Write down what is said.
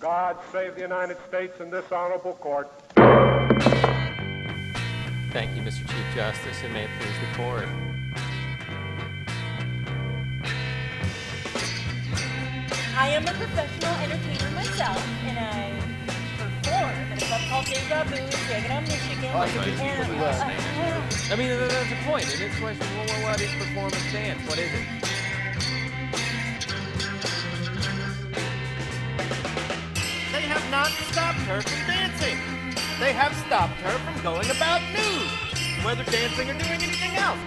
God save the United States and this honorable court. Thank you, Mr. Chief Justice, and may it please the court. I am a professional entertainer myself, and I perform at a club called Deja Vu in Saginaw, Michigan. I mean, that's the point. In this question, what is performance dance? What is it? They have not stopped her from dancing. They have stopped her from going about nude, whether dancing or doing anything else.